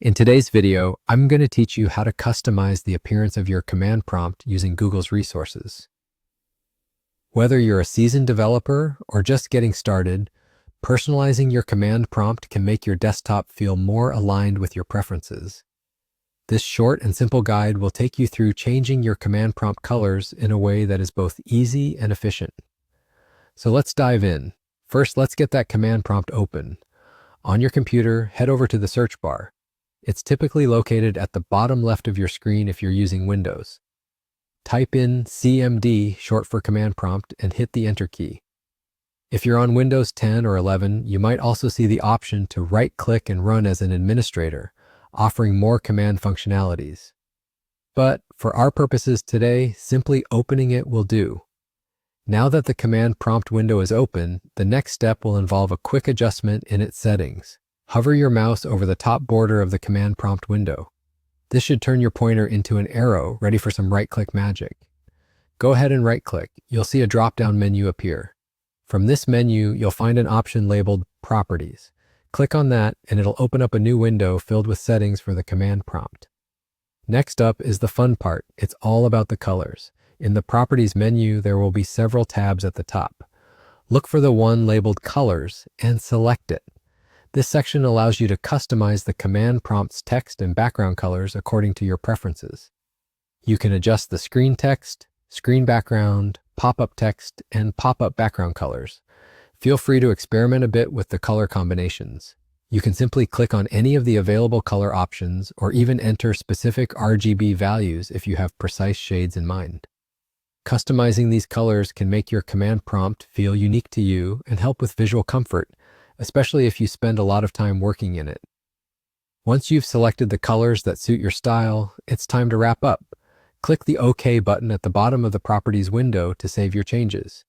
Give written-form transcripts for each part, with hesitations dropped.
In today's video, I'm going to teach you how to customize the appearance of your command prompt using Google's resources. Whether you're a seasoned developer or just getting started, personalizing your command prompt can make your desktop feel more aligned with your preferences. This short and simple guide will take you through changing your command prompt colors in a way that is both easy and efficient. So let's dive in. First, let's get that command prompt open. On your computer, head over to the search bar. It's typically located at the bottom left of your screen if you're using Windows. Type in CMD, short for command prompt, and hit the Enter key. If you're on Windows 10 or 11, you might also see the option to right-click and run as an administrator, offering more command functionalities. But for our purposes today, simply opening it will do. Now that the command prompt window is open, the next step will involve a quick adjustment in its settings. Hover your mouse over the top border of the command prompt window. This should turn your pointer into an arrow ready for some right-click magic. Go ahead and right-click. You'll see a drop-down menu appear. From this menu, you'll find an option labeled Properties. Click on that and it'll open up a new window filled with settings for the command prompt. Next up is the fun part. It's all about the colors. In the Properties menu, there will be several tabs at the top. Look for the one labeled Colors and select it. This section allows you to customize the command prompt's text and background colors according to your preferences. You can adjust the screen text, screen background, pop-up text, and pop-up background colors. Feel free to experiment a bit with the color combinations. You can simply click on any of the available color options or even enter specific RGB values if you have precise shades in mind. Customizing these colors can make your command prompt feel unique to you and help with visual comfort, especially if you spend a lot of time working in it. Once you've selected the colors that suit your style, it's time to wrap up. Click the OK button at the bottom of the Properties window to save your changes.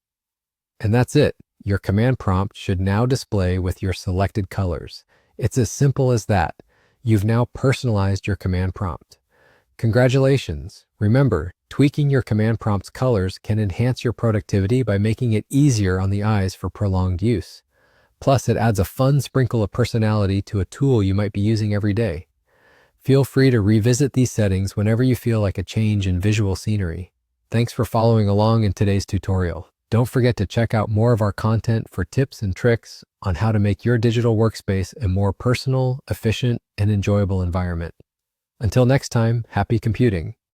And that's it. Your command prompt should now display with your selected colors. It's as simple as that. You've now personalized your command prompt. Congratulations! Remember, tweaking your command prompt's colors can enhance your productivity by making it easier on the eyes for prolonged use. Plus, it adds a fun sprinkle of personality to a tool you might be using every day. Feel free to revisit these settings whenever you feel like a change in visual scenery. Thanks for following along in today's tutorial. Don't forget to check out more of our content for tips and tricks on how to make your digital workspace a more personal, efficient, and enjoyable environment. Until next time, happy computing.